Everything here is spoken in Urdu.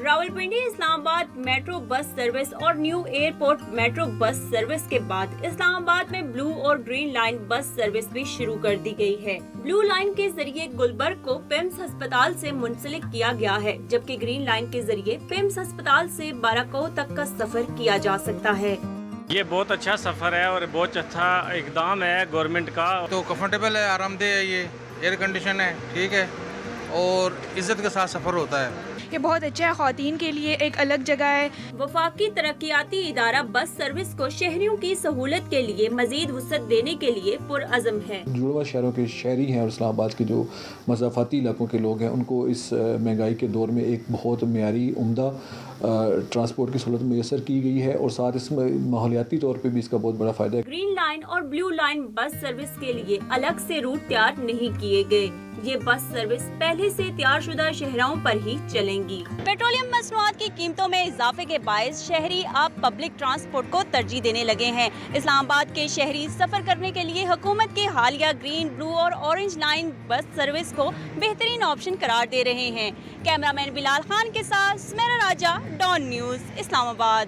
راولپنڈی اسلام آباد میٹرو بس سروس اور new airport metro bus service کے بعد اسلام آباد میں بلو اور گرین لائن بس سروس بھی شروع کر دی گئی ہے۔ بلو لائن کے ذریعے گلبرگ کو پیمز ہسپتال سے منسلک کیا گیا ہے، جبکہ گرین لائن کے ذریعے پیمز ہسپتال سے باراکو تک کا سفر کیا جا سکتا ہے۔ یہ بہت اچھا سفر ہے اور بہت اچھا اقدام ہے گورنمنٹ کا۔ تو کمفرٹیبل ہے، آرام دہ ہے، یہ ایئر کنڈیشن ہے، ٹھیک ہے، اور عزت کے ساتھ سفر ہوتا ہے۔ یہ بہت اچھا ہے، خواتین کے لیے ایک الگ جگہ ہے۔ وفاقی ترقیاتی ادارہ بس سروس کو شہریوں کی سہولت کے لیے مزید وسعت دینے کے لیے پرعزم ہے۔ جڑواں ہوا شہروں کے شہری ہیں اور اسلام آباد کے جو مضافاتی علاقوں کے لوگ ہیں، ان کو اس مہنگائی کے دور میں ایک بہت معیاری عمدہ ٹرانسپورٹ کی سہولت میسر کی گئی ہے، اور ساتھ اس میں ماحولیاتی طور پہ بھی اس کا بہت بڑا فائدہ ہے۔ گرین لائن اور بلو لائن بس سروس کے لیے الگ سے روٹ تیار نہیں کیے گئے۔ یہ بس سروس پہلے سے تیار شدہ شہروں پر ہی چلیں گی۔ پیٹرولیم مصنوعات کی قیمتوں میں اضافے کے باعث شہری اب پبلک ٹرانسپورٹ کو ترجیح دینے لگے ہیں۔ اسلام آباد کے شہری سفر کرنے کے لیے حکومت کے حالیہ گرین، بلو اور اورنج لائن بس سروس کو بہترین آپشن قرار دے رہے ہیں۔ کیمرہ مین بلال خان کے ساتھ سمیرا راجہ، ڈان نیوز، اسلام آباد۔